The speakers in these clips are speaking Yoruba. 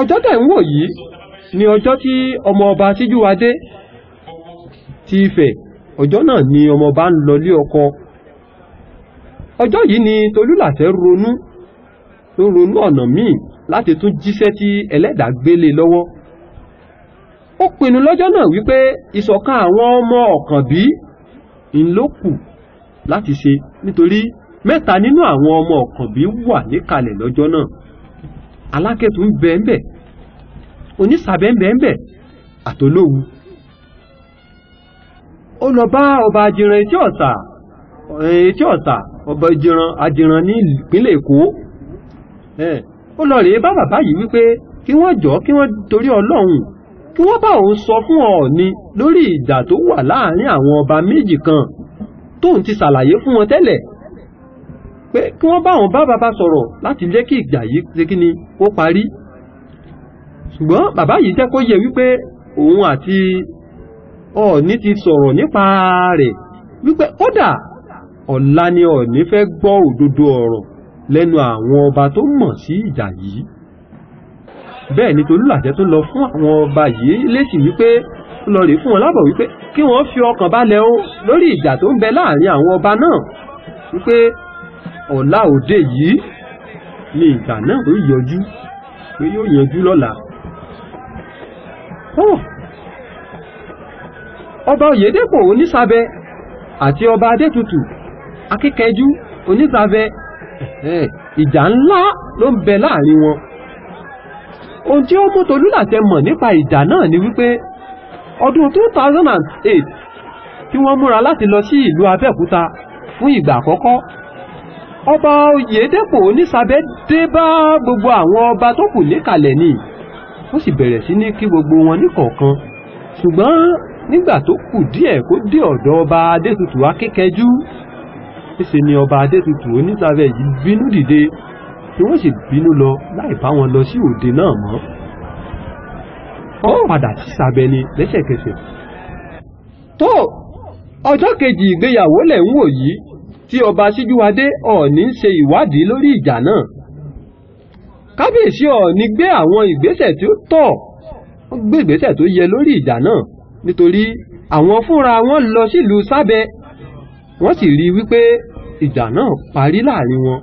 ọjọ́ tẹ̀ ń wò yìí ni ọjọ́ tí ọmọ ọba Síjúwadé ti Ifẹ̀, ọjọ́ náà ni ọmọ ọba ń lọ lé ọkọ. ọjọ́ yìí ni Tolúlàṣẹ ronú ọ̀nà míì láti tún jíṣẹ́ tí Ẹlẹ́dàá gbélé lọ́wọ́. ó pinnu lọ́jọ́ náà wípé ìṣọ̀kan àwọn ọmọ Ọ̀kànbí ńlọ́kù láti ṣe, nítorí 3 nínú àwọn ọmọ Ọ̀kànbí wà níkàlẹ̀ lọ́jọ́ náà. Alákẹ́tù ń bẹ ńbẹ̀, Onísàbẹ̀ ń bẹ ńbẹ̀, àtolówu. ó lọ bá ọba Ajiran Etí Ọ̀sà, ọba Ajiran ní ìpínlẹ̀ Èkó. ó lọ rèé bá bàbá yìí wípé kí wọ́n torí Ọlọ́run kí wọ́n bá òun sọ fún Ọọ̀ni lórí ìjà tó wà láàrin àwọn ọba méjì kan tóun ti ṣàlàyé fún wọn tẹ́lẹ̀, pé kí wọ́n bá òun bá bàbá sọ̀rọ̀ láti jẹ́ kí ìjà yìí ṣe kí ni ó parí. ṣùgbọ́n bàbá yìí jẹ́ kó yé wípé òun àti Ọọ̀ni ti sọ̀rọ̀ nípa rẹ̀, wípé kódà ọ̀la ni Ọọ̀ni fẹ́ gbọ́ òdodo ọ̀rọ̀ lẹ́nu àwọn ọba tó mọ̀ sí ìjà yìí. bẹ́ẹ̀ ni Tolúlàṣẹ tó lọ fún àwọn ọba yìí lésì wípé ó lọ rèé fún wọn lábọ̀ wípé kí wọ́n fi ọkàn balẹ̀ o lórí ìjà tó ń bẹ láàrin àwọn ọba náà, wípé ọ̀la òde yìí ni ìjà náà ó yọjú, pé yóò yanjú lọ́la. ọba Oyèdépò Onísàbẹ̀ àti ọba Adétutù Akíkẹjú Onísàbẹ̀, ìjà ńlá ló ń bẹ láàrin wọn. ohun tí ó mú Tolúlàṣẹ mọ̀ nípa ìjà náà ni wípé ọdún 2008 tí wọ́n múra láti lọ sí ìlú Abẹ́òkúta fún ìgbà àkọ́kọ́, ọba Oyèdépò Onísàbẹ̀ dé bá gbogbo àwọn ọba tó kù níkàlẹ̀ ni. ó sì bẹ̀rẹ̀ sí ní kí gbogbo wọn níkọ̀ọ̀kan. ṣùgbọ́n nígbà tó kù díẹ̀ kó dé ọ̀dọ̀ ọba Adétutù Akíkẹjú, níṣe ni ọba Adétutù Onísàbẹ̀ yìí bínú dìde, tí wọ́n sì bínú lọ láì bá wọn lọ sí òde náà mọ́. ó padà sí Sàbẹ̀ ni lẹ́sẹ̀kẹsẹ̀. tó ọjọ́ kejì ìgbéyàwó lẹ̀ ń wò yìí tí ọba Síjúwadé Ọọ̀ni ń ṣe ìwádìí lórí ìjà náà. kábíyèsí Ọọ̀ni gbé àwọn ìgbésẹ̀ tí ó tọ́, ó gbé ìgbésẹ̀ tó yẹ lórí ìjà náà, nítorí àwọn fúnra wọn lọ sílùú Sábẹ̀, wọ́n sì rí wípé ìjà náà parí láàrin wọn.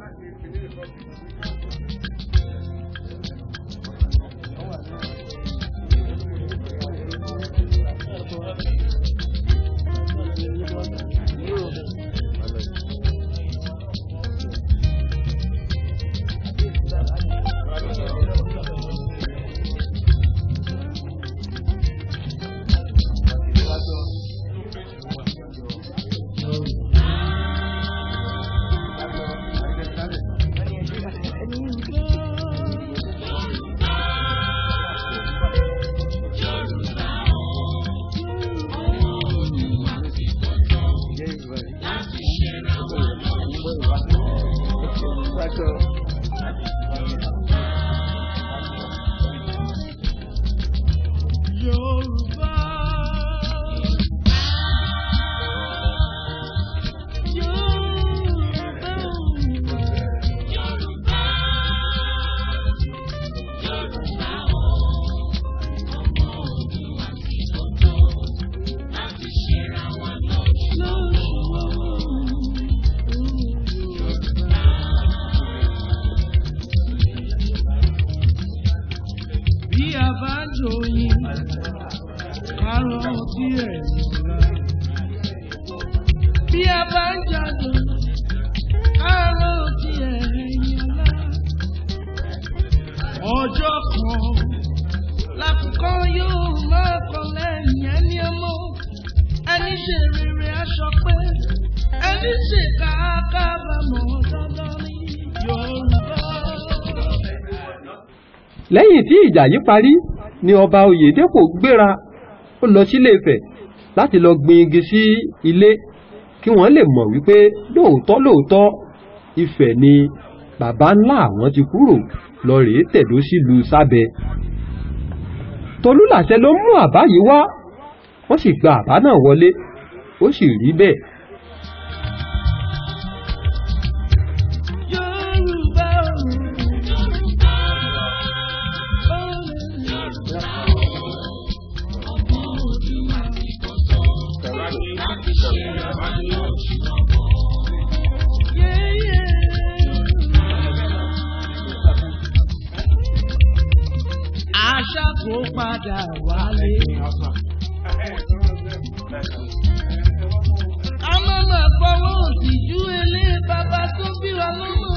ọjọ́ kan lákòókò yóò máa kọ lẹ́yìn ẹni ọmọ ẹni ṣe rere aṣọ pé ẹni ṣe káàkábàámọ̀ dandan ní Yorùbá. lẹ́yìn tí ìjà yìí parí ni ọba Oyèdépò gbéra, ó lọ sílé Ifẹ̀ láti lọ gbin igi sí ilé kí wọ́n lè mọ̀ wípé lóòótọ́ Ifẹ̀ ni bàbá ńlá àwọn ti kúrò lọ rèé tẹ̀dó sílùú Sábẹ̀. Tolúlàṣẹ ló mú àbá yìí wá, wọ́n sì gba àbá náà wọlé, ó sì rí bẹ́ẹ̀. Yorùbá ṣàkó padà wálé. a má má fọwọ́ òtìjú ilé bàbá tó bí wa lọ́mọ.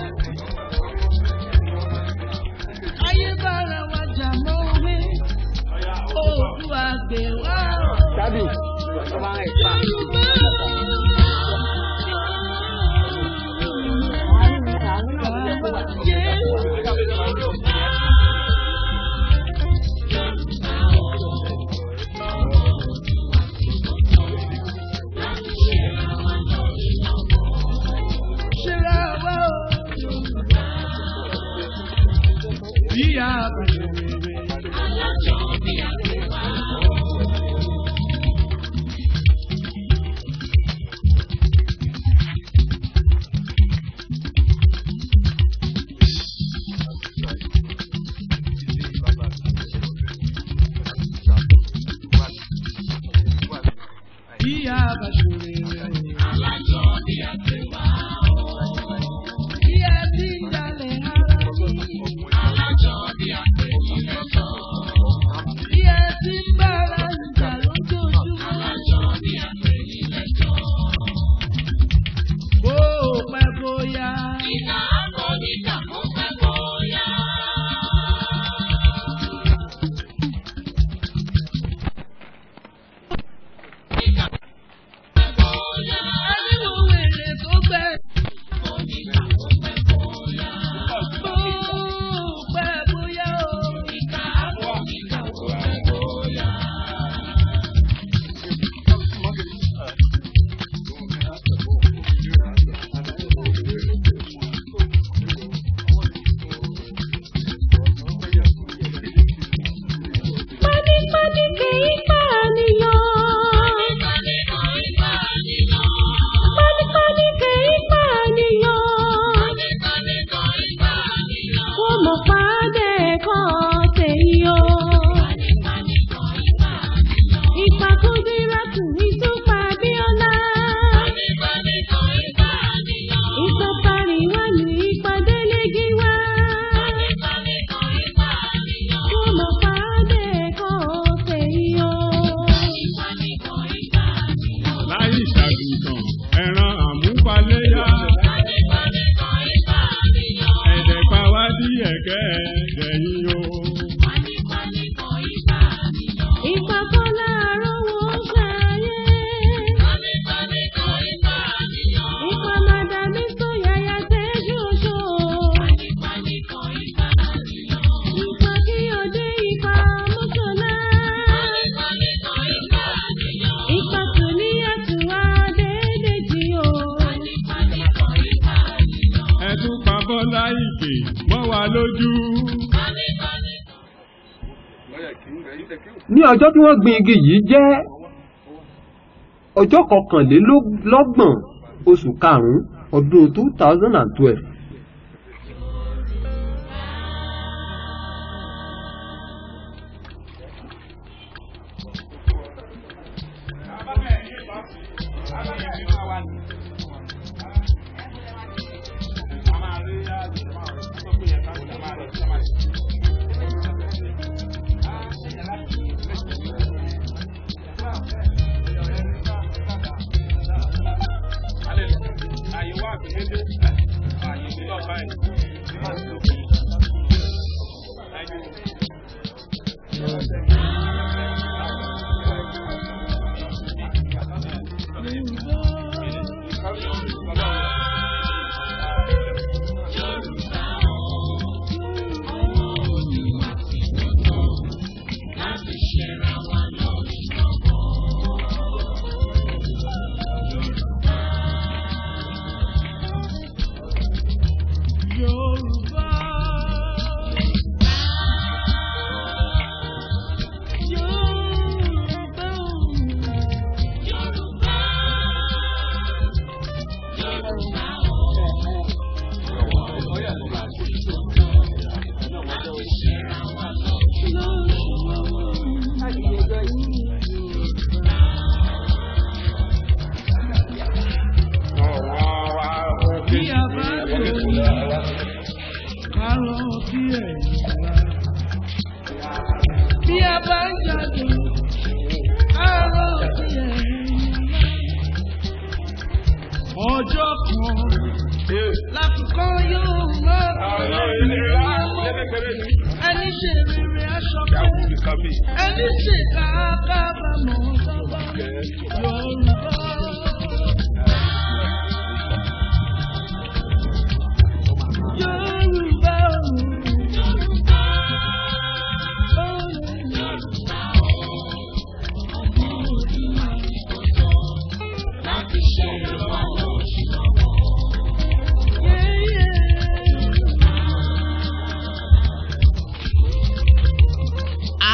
ayé bára wa jà mọ́ òwe. Oòduà gbè wá. ní ọjọ́ tí wọ́n gbin igi yìí jẹ́ ọjọ́ 21 oṣù karùn-ún ọdún 2012. láfikọ́ yóò mọ́ ẹni ṣe rere aṣọ pé ẹni ṣe kábàámọ̀ sọ́wọ́ Yorùbá.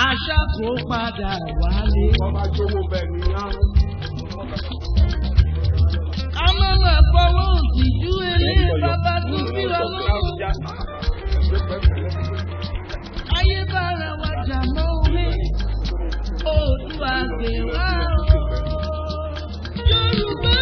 Àṣà kò padà wálé. Ọmọ náà fọwọ́ òtìjú ilé bàbá tó bí ọlọ́run. Ayé bára wa jà mọ́ omi, Oòduà gbè wá o. Yorùbá.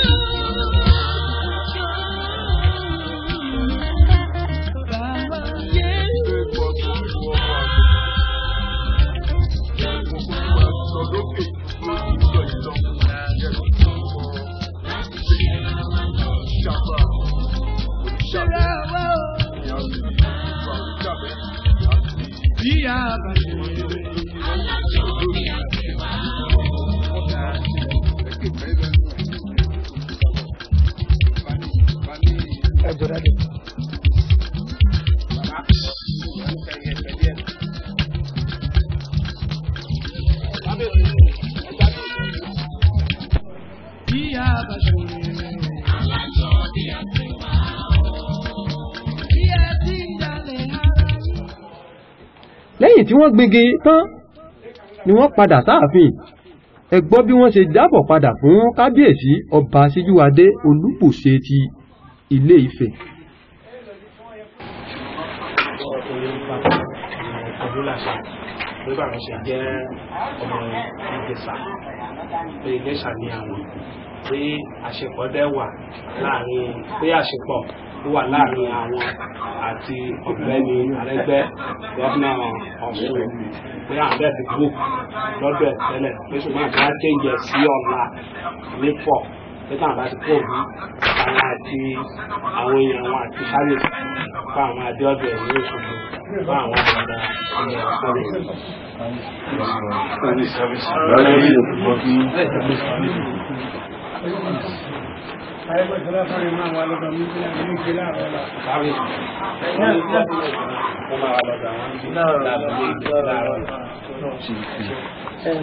Lẹ́yìn tí wọ́n gbégi tán ni wọ́n padà sáàfin. Ẹ gbọ́ bí wọ́n ṣe jábọ̀ padà fún kábíyèsí ọba Síjúwadé Olúbùṣe ti Ilé Ifẹ̀. Nígbà wọn ṣe jẹ́ ọmọ Ìjẹ̀ṣà pé Ìjẹ̀ṣà ní àwọn pé àṣepọ̀ dẹ̀ wà láàrin pé àṣepọ̀ wà láàrin àwọn àti Ọ̀gbẹ́ni Arẹ́gbẹ́ gómìnà Ọ̀ṣun pé àwọn bẹ́ẹ̀ ti gbó lọ́dọ̀ ẹ̀ tẹ́lẹ̀ pé ṣùgbọ́n àti wọ́n kéńjẹ sí ọ̀la nípọ̀ pé táwọn bá ti kó òbí àwọn àti àwọn èèyàn wọn àti káyọ̀sì fún àwọn adéọ̀dọ̀ ẹ̀ ní Òṣogbo fún àwọn ọ̀dà ilẹ̀ ọ̀sọ́rọ̀.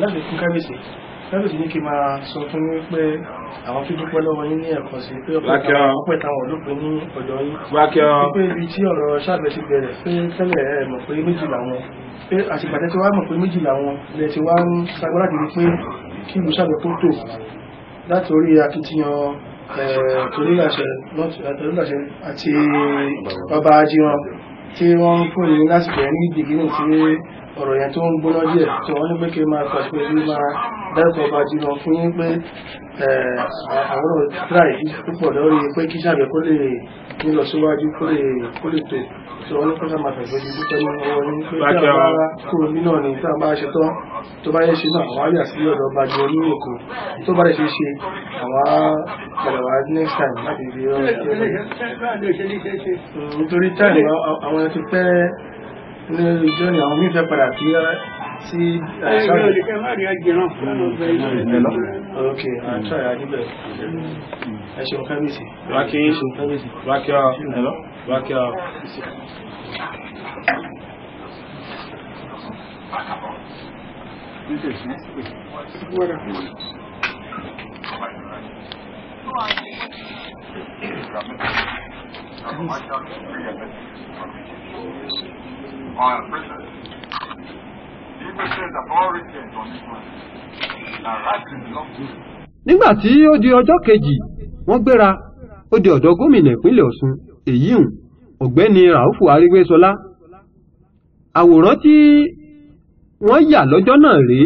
Láti fún kábíyèsí lábẹ̀sí ní kí máa sọ fún yín pé àwọn tó dúpẹ́ lọ́wọ́ yín ní ẹ̀kan sí pé ọpẹ́ táwọn olóògbé ní ọ̀dọ̀ yín pé ibi tí ọ̀rọ̀ Ṣàgbẹ̀ ti bẹ̀rẹ̀ pé tẹ́lẹ̀ ẹ̀ mọ̀ pé méjì làwọn pé àtìgbàdẹ́ tí wàá mọ̀ pé méjì làwọn ilẹ̀ tí wàá ń sagbó láti rí pé kí ìlú Ṣàgbẹ̀ tó tò láti orí akitiyan torílàṣẹ àti bàbá Ajíran tí wọ́n ń fún yín lásìkò ẹ̀ ní ìdígínì tí ọ̀rọ̀ yẹn tó ń gbóná díẹ̀ tí wọ́n ní pé kí máa pàṣẹ bí máa dárúkọ ọba Ajíran fún yín pé àwọn tíráì púpọ̀ lórí pé kí Ṣàgbẹ̀ kó lè nílọ síwájú kó lè tò tí wọ́n ní kó sá máa fẹ̀fẹ́ di dúpẹ́ ní ọwọ́ yín pé tí a bá kúrò nínú ọ̀nì tí a bá ṣe tán tó bá yẹ ṣe náà àwọn àyà sí ọ̀dọ̀ ọba Ajíran ní Èkó tó bá lè ṣe ṣe àwọn padà wá next time láti fi nítorí táìmù àwọn ẹni tó pẹ́ ní ìjọ ni àwọn mífẹ́ padà sí ok àtúrà níbẹ̀ ẹ̀ṣùn kábíyèsí wákíá Nígbà tí ó di ọjọ́ kejì wọ́n gbéra ó di ọ̀dọ̀ gómìnà ìpínlẹ̀ Ọ̀ṣun Èyíùn Ọ̀gbẹ́ni Ràúfù Arígbésọlá. Àwòrán tí wọ́n yà lọ́jọ́ náà rèé,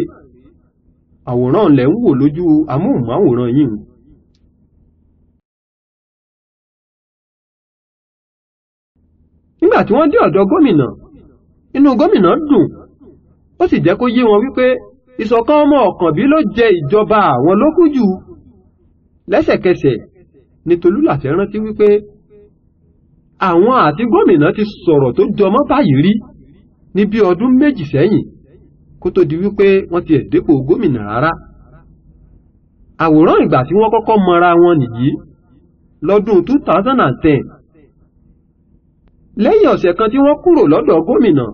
àwòrán lẹ̀ ń wò lójú amóhùnmáwòrán yìí. Nígbà tí wọ́n dé ọ̀dọ̀ gómìnà, inú gómìnà dùn, ó sì jẹ́ kó yé wọn wípé ìṣọ̀kan ọmọ Ọ̀kànbí ló jẹ ìjọba àwọn lógún jù. Lẹ́sẹ̀kẹsẹ̀ ní Tolúlàṣẹ rántí wípé àwọn àti gómìnà ti sọ̀rọ̀ tó jọmọ́ báyìí rí ní bí ọdún méjì sẹ́yìn kó tó di wípé wọ́n ti dépò gómìnà rárá. Àwòrán ìgbà tí wọ́n kọ́kọ́ mọra wọn nìyí lọ́dún 2010. Lẹ́yìn ọ̀sẹ̀ kan tí wọ́n kúrò lọ́dọ̀ gómìnà,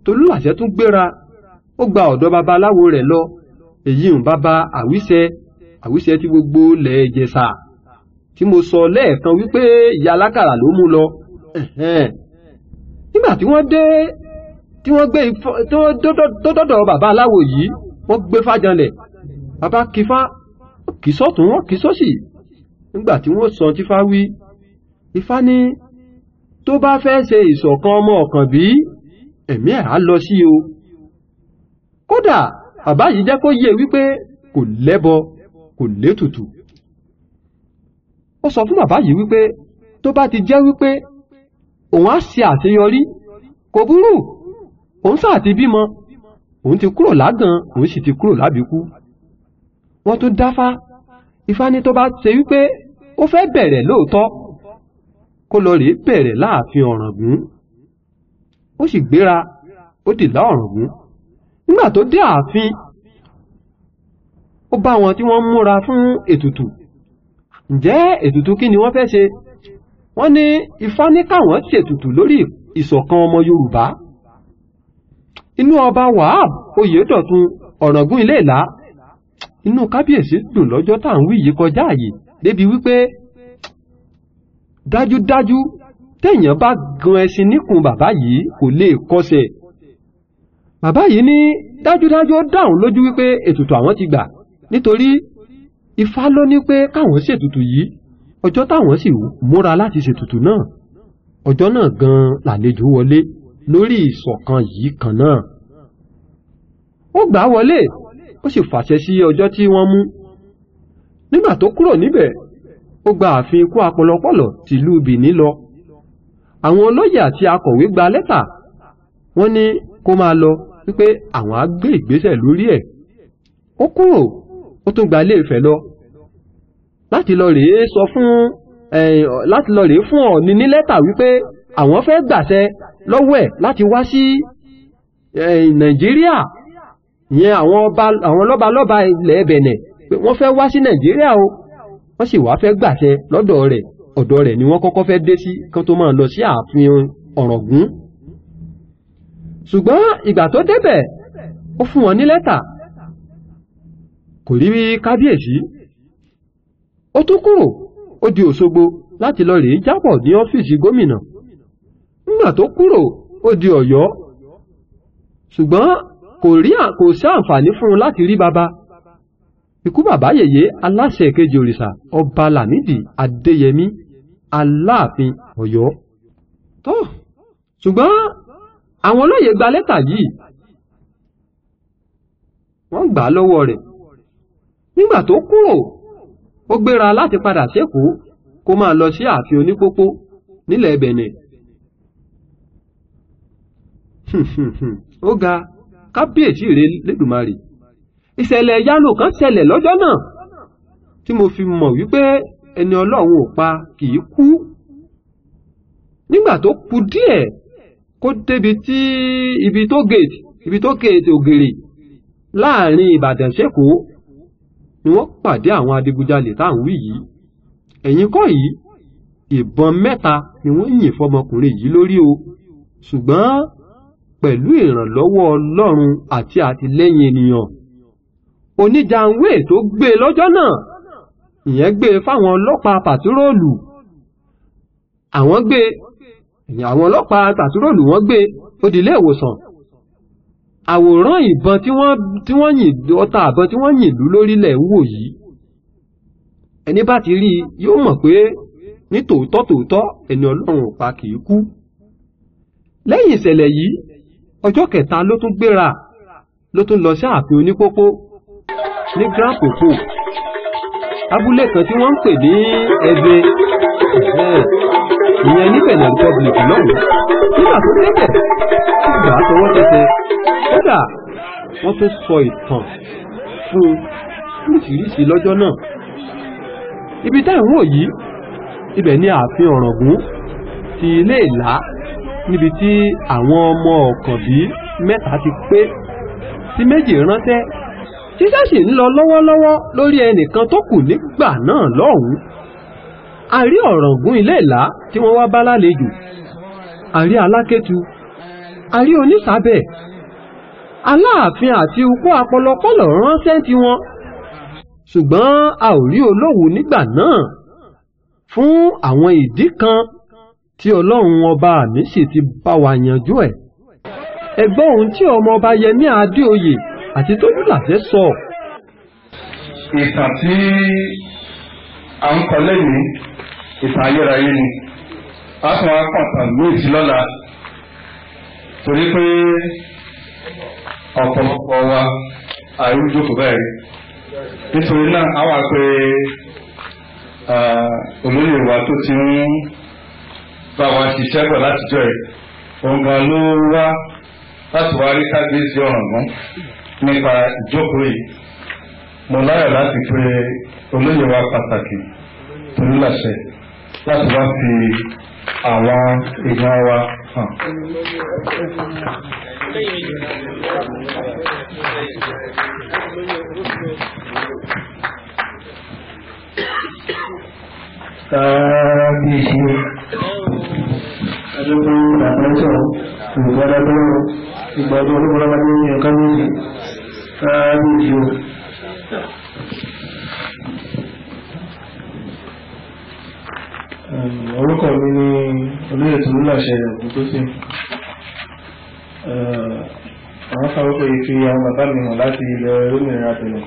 Tolúlàṣẹ tún gbéra ó gba ọ̀dọ̀ babaláwo rẹ̀ lọ, èyí ń bàbá Àwíṣẹ tí gbogbo ilẹ̀ Ìjẹ̀ṣà tí mo sọ lẹ́ẹ̀kan wípé ìyá alákàrà ló mú lọ. Nígbà tí wọ́n dé tí wọ́n gbé tó dọ́dọ̀ bàbá aláwo yìí, wọ́n gbé fájanlẹ̀, bàbá kífá kì sọ́tún wọ́n kì sósì. Nígbà tí wọ́n sọ tífá wí, Ifá ní tó bá fẹ́ ṣe ìṣọ̀kan ọmọ ọ̀kan bí ẹ̀mí ẹ̀ á lọ sí o. Kódà bàbá yìí jẹ́ kó yé wípé kò lẹ́bọ kò létùtù. Ó sọ fún bàbá yìí wípé tó bá ti jẹ́ wípé òun á ṣe àṣeyọrí kò burú, òun sáà ti bímọ, òun ti kúrò lágàn, òun sì ti kúrò lábìkú. Wọ́n tún dáfá, Ifá ní tó bá ṣe wípé ó fẹ́ bẹ̀rẹ̀ lóòótọ́ kó lọ rèé bẹ̀rẹ̀ láàfin Ọ̀ràngún. Ó sì gbéra ó dìlá Ọ̀ràngún. Nígbà tó dé ààfin, ó bá wọn tí wọ́n múra fún ètùtù. Ǹjẹ́ ètùtù kí ni wọ́n fẹ́ ṣe? Wọ́n ní Ifá ní káwọn ṣètùtù lórí ìṣọ̀kan ọmọ Yorùbá. Inú ọba Wahab Oyèdọ̀tun Ọ̀ràngún Ilé-Ìlá, inú kábíyèsí dùn lọ́jọ́ tá à ń wí yìí kọjá àyè débi wípé dájúdájú téèyàn bá gan ẹṣin níkùn bàbá yìí kò lè kọsẹ̀. Bàbá yìí ní dájúdájú ó dáhùn lójú wípé ètùtù àwọn ti gbà, nítorí Ifá ló ní pé káwọn ṣètùtù yìí, ọjọ́ táwọn sì múra láti ṣètùtù náà, ọjọ́ náà gan làlejò wọlé lórí ìṣọ̀kan yìí kan náà. Ó gbà wọlé, ó sì fàṣẹ sí ọjọ́ tí wọ́n mú. Nígbà tó kúrò níbẹ̀, ó gba ààfin ikú apọlọpọlọ tìlú Bìní lọ. Àwọn olóyè àti akọ̀wé gba lẹ́tà, wọ́n ní kó máa lọ wípé àwọn á gbé ìgbésẹ̀ lórí ẹ̀. Ó kúrò, ó tún gba Ilé Ifẹ̀ lọ láti lọ rèé fún Ọọ̀ni ní lẹ́tà wípé àwọn fẹ́ gbàṣẹ lọ́wọ́ ẹ̀ láti wá sí Nàìjíríà. Ìyẹn àwọn lọ́balọ́ba ilẹ̀ Bẹ̀nẹ̀ pé wọ́n fẹ́ wá sí Nàìjíríà o, wọ́n sì wá fẹ́ gbàṣẹ lọ́dọ̀ rẹ̀. Ọ̀dọ̀ rẹ̀ ni wọ́n kọ́kọ́ fẹ́ dé sí kán tó máa lọ sí ààfin Ọ̀ràngún. Ṣùgbọ́n ìgbà tó débẹ̀, ó fún wọn ní lẹ́tà, kò rí kábíyèsí. Ó tún kúrò, ó di Òṣogbo láti lọ rèé jábọ̀ ní ọ́fíìsì gómìnà. Nígbà tó kúrò, ó di Ọ̀yọ́. Ṣùgbọ́n kò sí àǹfààní fún un láti rí baba. Ikú bàbá yèyé aláṣẹ kejì òrìṣà ọba Lámídì Adéyẹmí Aláàfin Ọ̀yọ́. Tó ṣùgbọ́n àwọn olóyè gba lẹ́tà yìí, wọ́n gbà á lọ́wọ́ rẹ̀. Nígbà tó kúrò, ó gbéra láti padà s'Ékòó kó máa lọ sí ààfin Onípópó nílẹ̀ Bẹ̀nẹ̀. Ó ga kábíyèsí rẹ̀ lẹ́dùmarè. Ìṣẹ̀lẹ̀ ìyanu kan ṣẹlẹ̀ lọ́jọ́ náà tí mo fi mọ̀ wípé ẹni Ọlọ́run ò pa kì í kú. Nígbà tó kù díẹ̀ kó débi tí ibi tó gèètì Ògèrè láàrin Ìbàdàn s'Ékòó ni wọ́n pàdé àwọn adigunjalè tá à ń wí yìí. Ẹ̀yìn kọ́ yìí, ìbọn 3 ni wọ́n yìn fọmọkùnrin yìí lórí o. Ṣùgbọ́n pẹ̀lú ìrànlọ́wọ́ Ọlọ́run àti àtìlẹ́yìn ènìyàn, oníjàǹwé tó gbé lọ́jọ́ náà, ìyẹn gbé fáwọn ọlọ́pàá pàtúrólù. Àwọn ọlọ́pàá pàtúrólù wọ́n gbé ó di ilé ìwòsàn. Àwòrán ìbọn tí wọ́n yìn, ọta àbọn tí wọ́n yìn lú lórílẹ̀ ń wò yìí. Ẹni bá ti rí yóò mọ̀ pé ní tòótọ́ ẹni Ọlọ́run ò pa kì í kú. Lẹ́yìn ìṣẹ̀lẹ̀ yìí, ọjọ́ kẹta ló tún gbéra, ló tún lọ sí ààfin Onípópó ní Grand Popo, abúlé kan tí wọ́n ń pè ní Ẹ̀bẹ̀, ìyẹn ní Benin Republic lọ́hùn. Nígbà tó débẹ̀, ó gbà á tọwọ́ tẹsẹ̀. Kódà wọ́n tún sọ ìtàn fún oríṣiríṣi lọ́jọ́ náà. Ibi tá ìwọ̀n yìí ibẹ̀ ni ààfin Ọ̀ràngún ti ilé Ìlá níbi tí àwọn ọmọ ọ̀kànbí mẹ́ta ti pé tí méjì ránṣẹ́ ṣíṣẹ́ sì ń lọ lọ́wọ́lọ́wọ́ lórí ẹnìkan tó kù nígbà náà lọ́hùn-ún. A rí Ọ̀ràngún ilé Ìlá tí wọ́n wá bá lálejò, a rí Alákétu, a rí Onísàbẹ̀, Aláàfin àti Ukú Apọlọpọlọ ránṣẹ́ ti wọn, ṣùgbọ́n a ò rí Olówu nígbà náà fún àwọn ìdí kan tí Ọlọ́run ọba mi sì ti bá wa yanjú ẹ̀. Ẹ gbọ́ ohun tí ọmọ ọba Yẹmí Adéoyè àti Tójúlàṣẹ sọ. Ìtàn tí à ń kọ lẹ́yìn ìtàn ayérayé ni a tún wá pàtàkì méjì lọ́la torí pé ọ̀pọ̀lọpọ̀ wa àìrújókòó bẹ́ẹ̀ nítorí náà a wà pé olóyè wa tó ti ń bá wa ṣiṣẹ́ bọ̀ látijọ́ ẹ̀ òun gan ló wá láti wá rí kábíyèsí Ọ̀ràngún nípa ìjókòó yìí. Mo láyọ̀ láti pé olóyè wa pàtàkì Tójúlàṣẹ láti wá fi àwọn èèyàn wa hàn. Kábíyèsí adúgbò àpẹẹsọ olùgbàdàgbọ́ ìgbàdùn olúgbàdàgbọ́ ní kábíyèsí kábíyèsí. Orúkọ mi ni olóyè Tójúlàṣẹ Ògúntósìn. Àwọn sáwọ́pọ̀ ìfi àwọn bàbá mi hàn láti ilẹ̀ olómìnira tẹ̀lẹ̀.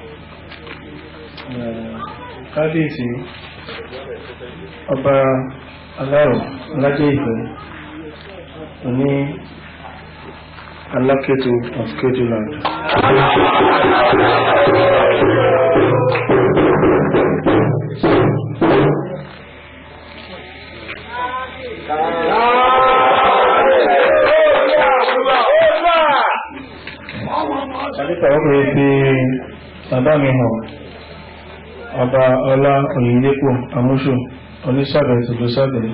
Kábíyèsí ọba Alárọ̀ Ọlájẹ́ Ìfẹ́ ní Alákétu of Keduland. Adékọ̀ọ́kọ̀ fi bàbá mi hàn ọba Ọlá Oyèdépò Àmúṣù Onísàbẹ̀ Tòjúsàbẹ̀.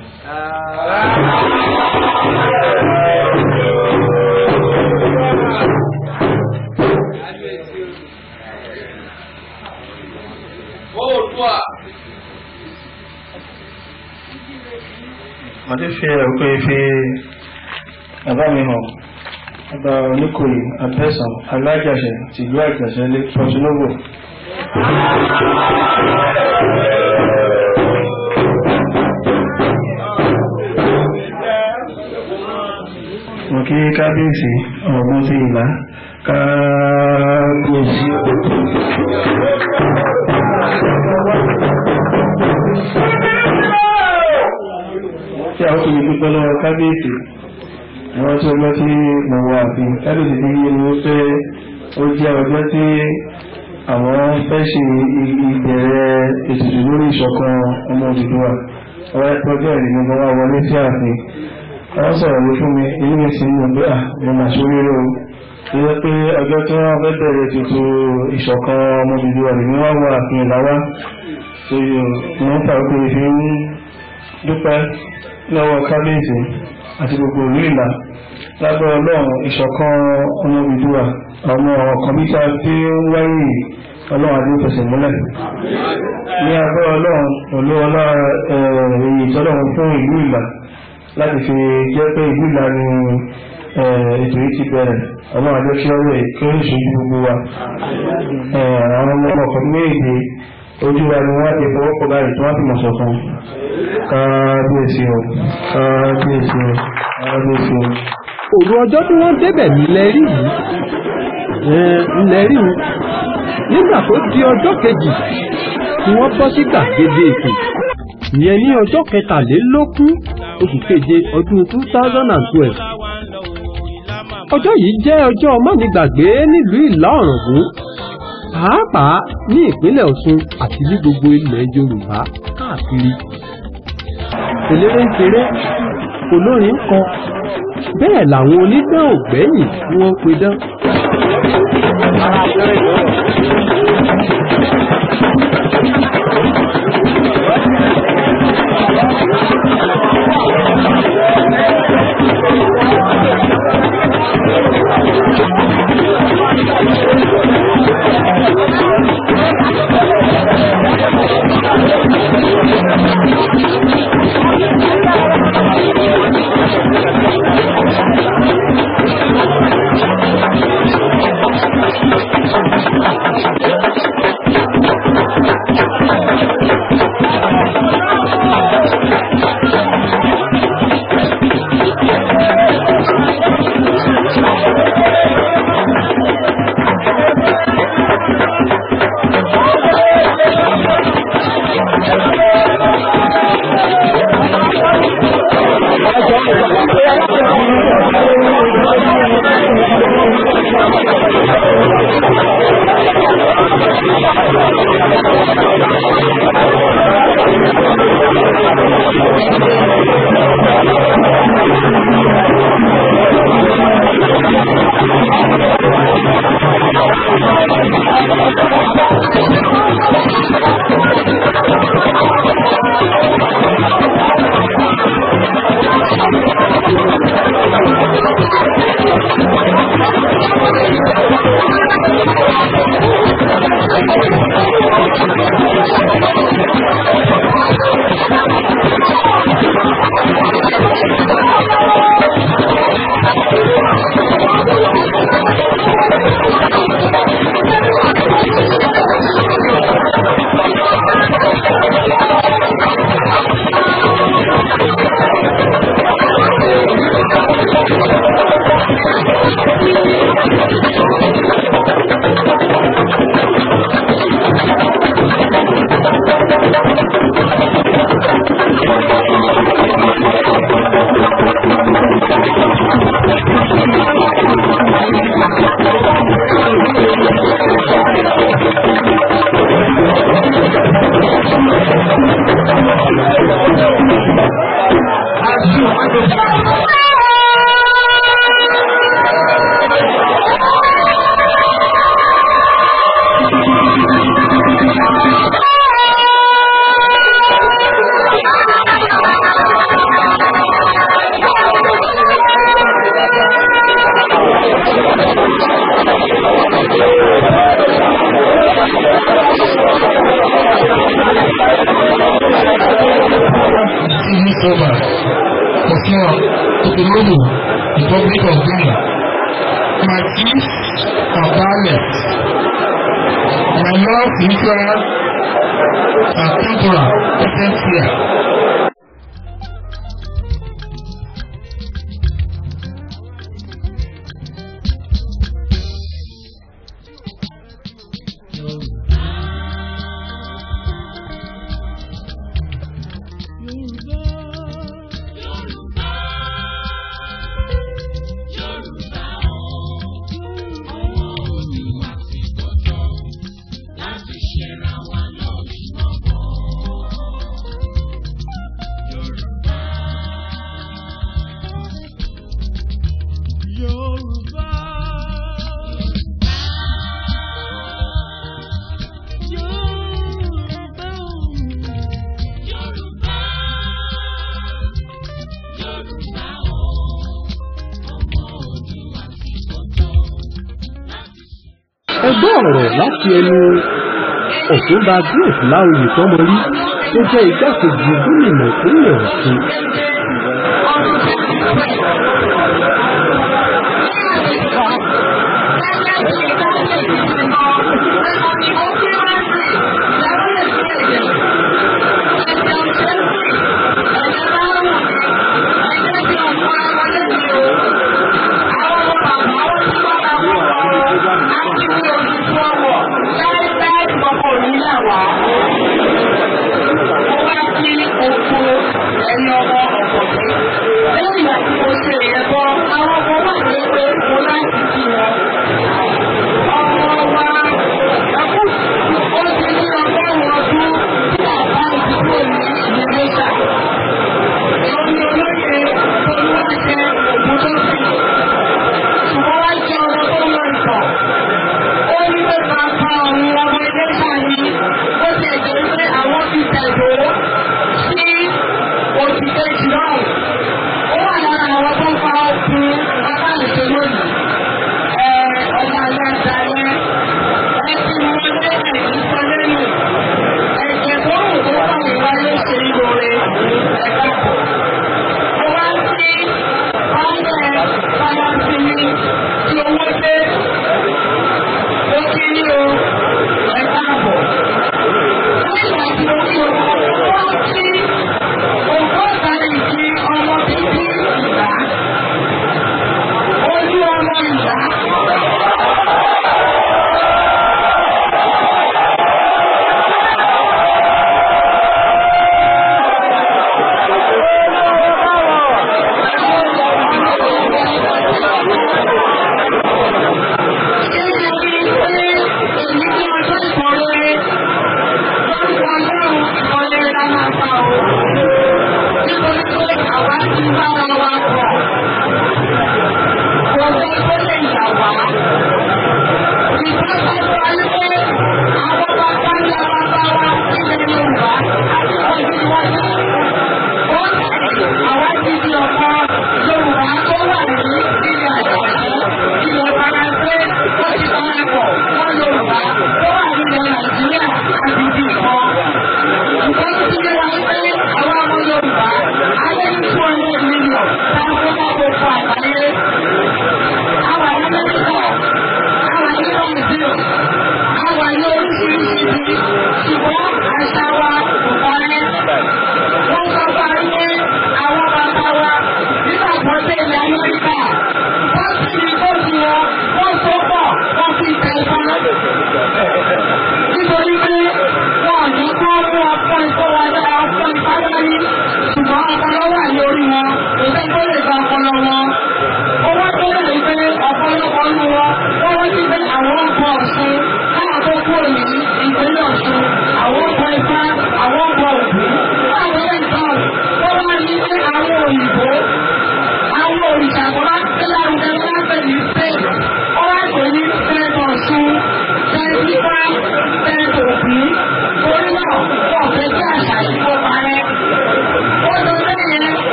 Màdé fi ẹ̀kọ́ fi bàbá mi hàn ọba Oníkòyí Abẹ́sàn Alájàṣẹ tìlú Àjàṣẹ lé Pọ̀túnóbò. Mo kí kábíyèsí Ọ̀ràngún sí Ìlá kábíyèsí. Tí a ó tó ní pípẹ́ lọ́wọ́ kábíyèsí àwọn tí ọjọ́ tí mo wà fi kábíyèsí tí yé ni ó fẹ́ ó jẹ́ ọjọ́ tí àwọn fẹ́ ṣe ìbẹ̀rẹ̀ ètùtù lórí ìṣọ̀kan ọmọ Odùduwà. Ọwọ́ ẹ̀tọ́jọ́ ìrìn mo wá wọlé sí ààfin. Wọ́n sọ̀rọ̀ lé fún mi inú mi sì ń mọ̀ pé mo mà sóríire o. Ìyẹn pé ọjọ́ tí wọ́n fẹ́ bẹ̀rẹ̀ ètùtù ìṣọ̀kan ọmọ Odùduwà ni wọ́n wọ ààfin Ìláwá. Mo ń fàákó ìfi ń dúpẹ́ lọ́wọ́ kábíyèsí àti gbogbo ìlú Ìlá lábẹ́ Ọlọ́run ìṣọ̀kan ọmọ Odùduwà ọmọ ọ̀kan bíta tí ó ń wáyé Ọlọ́run àti ìfẹsẹ̀ múlẹ̀ ní abẹ́ Ọlọ́run pẹ̀lú ọlá èyí tọ́lọ́run fún ìlú Ìlá láti fi jẹ́ pé ìlú Ìlá ni ètò yìí ti bẹ̀rẹ̀ Ọlọ́run àjọ kí ọwọ́ ìkéré ìṣojú gbogbo wa. Àwọn ọmọ ọkọ̀ méje ojú wa ni wọ́n ti fọwọ́pọ̀ báyìí tí wọ́n fi mọ̀ ṣọ̀kan. Kábíyèsí o kábíyèsí o kábíyèsí o. Òru ọjọ́ tí wọ́n débẹ̀ nílẹ̀ rí nígbà tó di ọjọ́ kejì tí wọ́n bọ́ sí gbàgede ètò ìyẹn ní ọjọ́ 23 oṣù keje ọdún 2012. Ọjọ́ yìí jẹ́ ọjọ́ mánigbàgbé nílùú Ìlá Ọ̀ràngún pàápàá ní ìpínlẹ̀ Ọ̀ṣun àti ní gbogbo ilẹ̀ Yorùbá káàkiri. Eléré ń ṣeré, olórin ń kọ, bẹ́ẹ̀ làwọn onídán ògbẹ́yìn tí wọ́n ń pidán. ẹgbẹ́ ọ̀rọ̀ láti ẹnu Ọ̀túnba Grace Láoyè Tọ́mọrí tó jẹ́ igbákejì gómìnà ìpínlẹ̀ Ọ̀ṣun. Ó wà lára àwọn tó ń fa ọkùnrin apá ìṣẹ́ lónìí.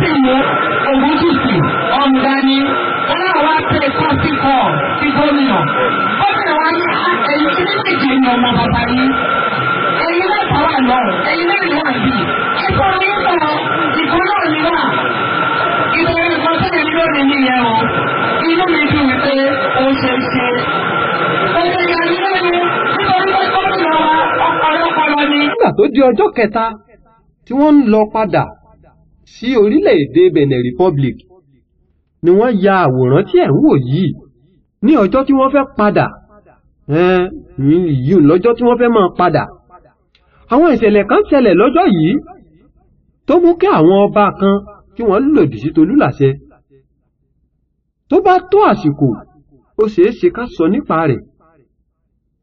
sì mú Ògúntùsì ọmọ dání wọn náà wá pé kọ́sí kọ́ sí gómìnà gómìnà wa ní ẹ̀yìn tí ní méjì ní ọmọ bàbá yìí ẹ̀yìn mẹ́ta wà lọ ẹ̀yìn mẹ́rin wà bí ẹ̀kọ́ ní sọ ìkọ́ náà ní wà ìbẹ̀rẹ̀ nǹkan tó lè ní lórí ní ìyẹn o inú mi dùn wípé ó ṣe é ṣe ọmọ ìyá ní lórí nítorí pé gómìnà wa ọ̀pọ̀lọpọ̀ lọ ní. nígbà tó di ọjọ́ kẹta tí wọ́n ń lọ padà sí orílẹ̀-èdè Benin Republic ni wọ́n ya àwòrán tí ẹ̀ ń wò yìí ní ọjọ́ tí wọ́n fẹ́ padà yìí lọ́jọ́ tí wọ́n fẹ́ máa padà. Àwọn ìṣẹ̀lẹ̀ kan ṣẹlẹ̀ lọ́jọ́ yìí tó mú kí àwọn ọba kan kí wọ́n lòdì sí Tolúlàṣẹ. Tó bá tó àsìkò ó ṣeé ṣe ká sọ nípa rẹ̀.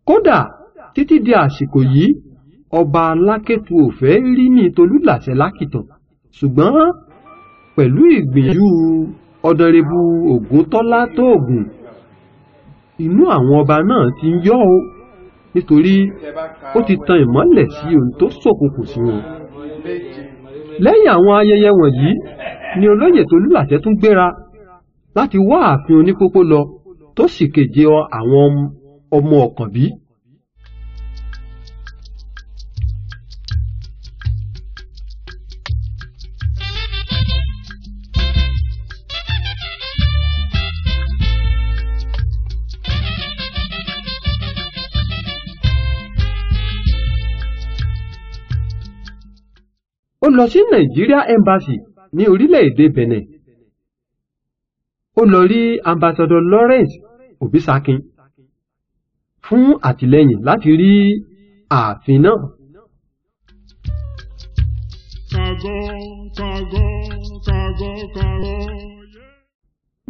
Kódà títí di àsìkò yìí ọba Alákétu ò fẹ́ rí ní Tolúlàṣẹ lákìtàn, ṣùgbọ́n pẹ̀lú ìgbìyànjú ọ̀dọ̀rẹ́bù Ògúntọ́lá Tóògùn inú àwọn ọba náà ti ń yọ̀ o nítorí ó ti tan ìmọ́lẹ̀ sí ohun tó ṣókùnkùn sí wọn. Lẹ́yìn àwọn ayẹyẹ wọ̀nyí ni olóyè Tolúlàṣẹ tún gbéra láti wá ààfin Onípópó lọ tó sì kéje àwọn ọmọ Ọ̀kànbí. Ó lọ sí Nigeria Embassy ní orílẹ̀-èdè Benin. Ó lọ rí Ambassador Lawrence Obisakin fún àtìlẹ́yìn láti rí ààfin náà.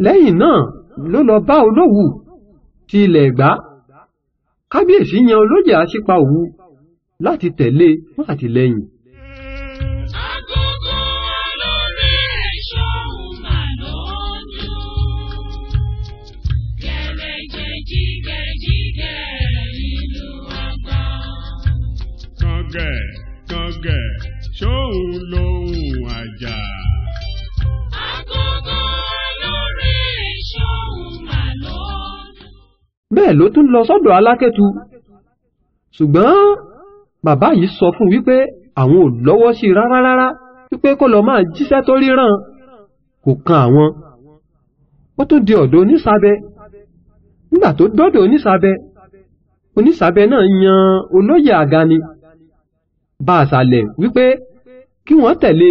Lẹ́yìn náà ló lọ bá Olówù ti ilẹ̀ Ẹ̀gbá. Kábíyèsí yan olóyè Aṣípa Òwu láti tẹ̀lé fún àtìlẹ́yìn. Kàngẹ̀ ṣóun lóhùn àjà. Agogo lórí ṣóun màlọ́. Bẹ́ẹ̀ ló tún lọ sọ́dọ̀ Alákétu, ṣùgbọ́n bàbá yìí sọ fún wípé àwọn ò lọ́wọ́ sí rárá wípé kó lọ máa jíṣẹ́ tó ríran kò kan àwọn. Ó tún di ọ̀dọ̀ Onísàbẹ̀. Nígbà tó dọ́dọ̀ Onísàbẹ̀ náà yan olóyè Àgàní bá àṣàlẹ̀ wípé kí wọ́n tẹ̀lé.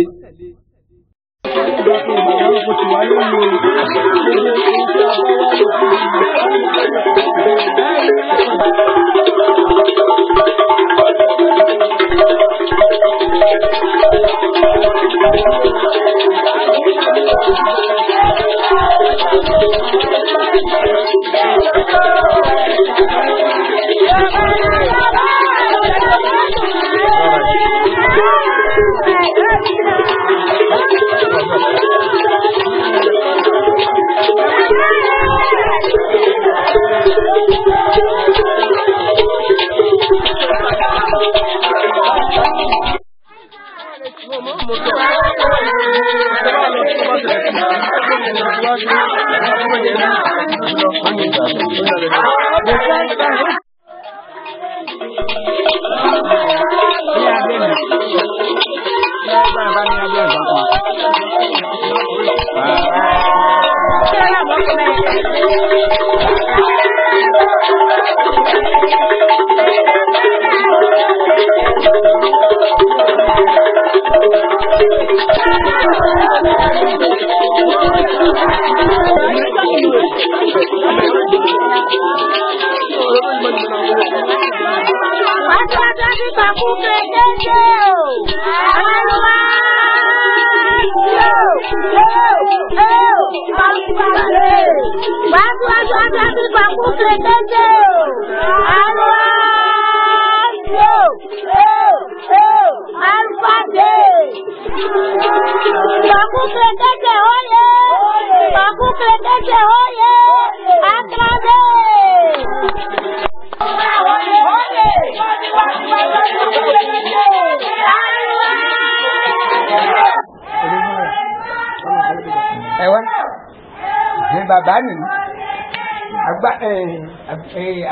bàbá nìyí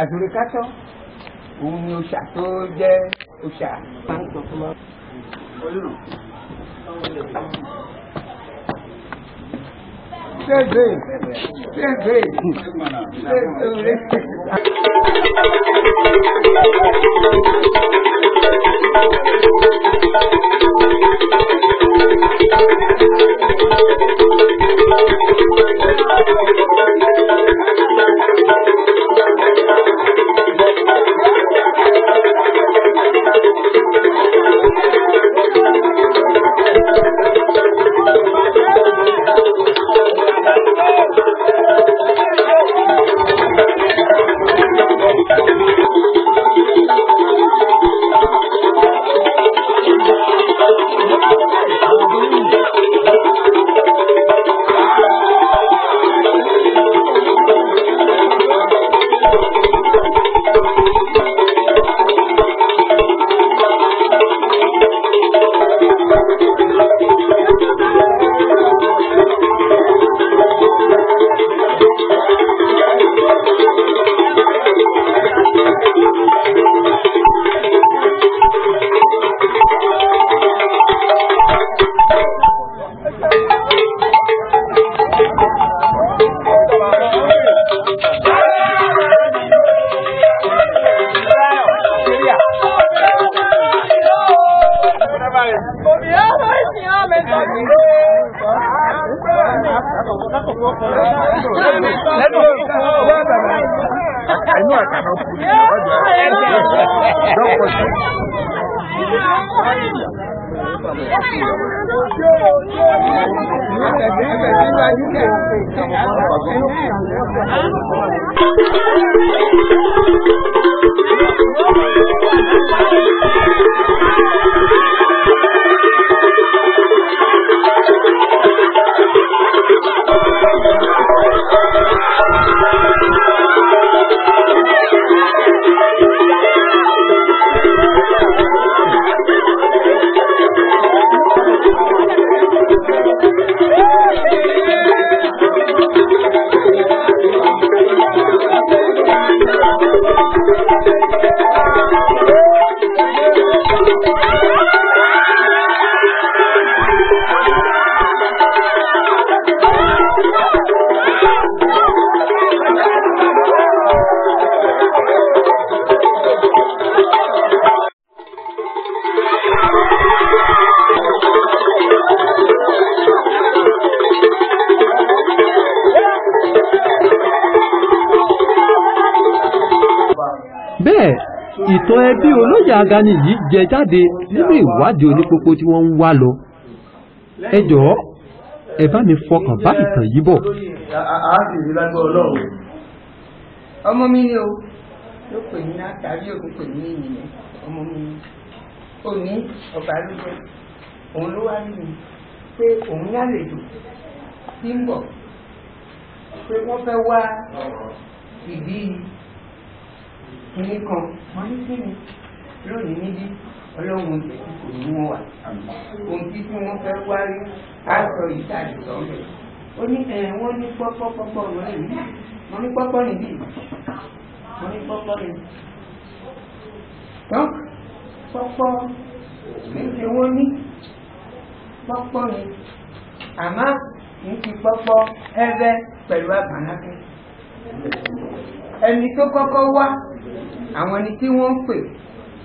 àtòríkátọ́ òun ni òòṣà tó jẹ́ òòṣà máa ń sọ fún wa. bẹ́ẹ̀ ìtàn ẹbí olóyè Agani yìí jẹ jáde nínú ìwádìí onípópó tí wọ́n ń wá lọ. ẹ jọ̀ọ́ ẹ bá mi fọkàn bá ìtàn yìí bọ̀. ọmọ mi ni o ló pè ní àtàrí òkú pè ní ènìyàn ọmọ mi òní ọba ló jẹ òun ló wá rí mi pé òun lálejò tí ń bọ̀ pé wọ́n fẹ́ wá ìdí kìíní kan wọ́n ní kí ni lónìí níbí ọlọ́run ìjẹ́ tí kò ní wọ́n wà ohun tí wọ́n fẹ́ wá rí aṣọ ìdájọ́ sọ́ọ̀rọ̀ ó ní wọ́n ní pọ́pọ́pọ́pọ́ rẹ̀ rí wọ́n ní pọ́pọ́ níbí wọ́n ní pọ́pọ́ níbí tán pọ́pọ́ kì í ṣe wọ́n ní pọ́pọ́ ni àmọ́ kì í fi pọ́pọ́ ẹ̀rẹ́ pẹ̀lú àbánákẹ́ ẹni tó kọ́kọ́ wá àwọn ẹni tí wọ́n ń pè